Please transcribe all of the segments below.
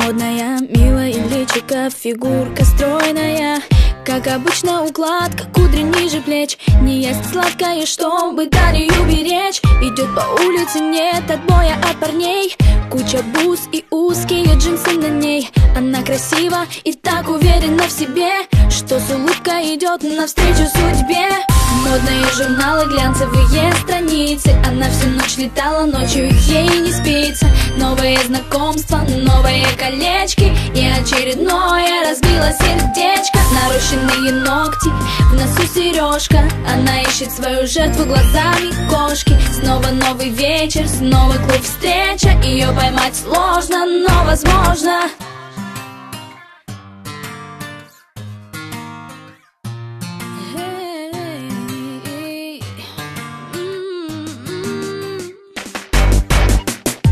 Модная, милая личико, фигурка стройная. Как обычно укладка, кудри ниже плеч. Не ест сладкое, чтобы талию беречь. Идет по улице, нет отбоя от парней. Куча бус и узкие джинсы на ней. Она красива и так уверена в себе, что с улыбкой идет навстречу судьбе. Модные журналы, глянцевые страницы. Она всю ночь летала, ночью ей не спится. Новые знакомства, новые колечки. И очередное разбило сердечко. Нарощенные ногти, в носу сережка. Она ищет свою жертву глазами кошки. Снова новый вечер, снова клуб встреча. Ее поймать сложно, но возможно.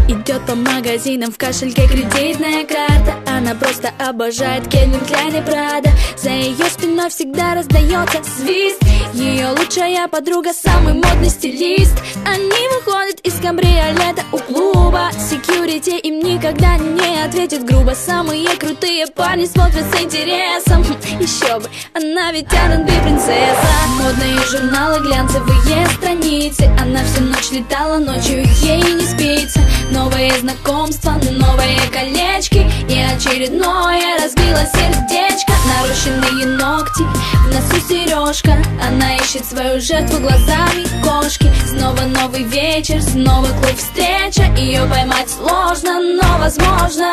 Идет по магазинам, в кошельке кредитная карта. Она просто обожает Кельвин Кляйн и Прада. За ее спиной всегда раздается свист. Ее лучшая подруга, самый модный стилист. Они выходят из кабриолета у клуба. Секьюрити им никогда не ответит грубо. Самые крутые парни смотрят с интересом. Еще бы, она ведь R&B принцесса. Модные журналы, глянцевые страницы. Она всю ночь летала, ночью ей не спится. Новые знакомства, новые колечки. И очередное разбило сердечко. Нарощенные ногти, в носу сережка. Она ищет свою жертву глазами кошки. Снова новый вечер, снова клуб встреча. Ее поймать сложно, но возможно.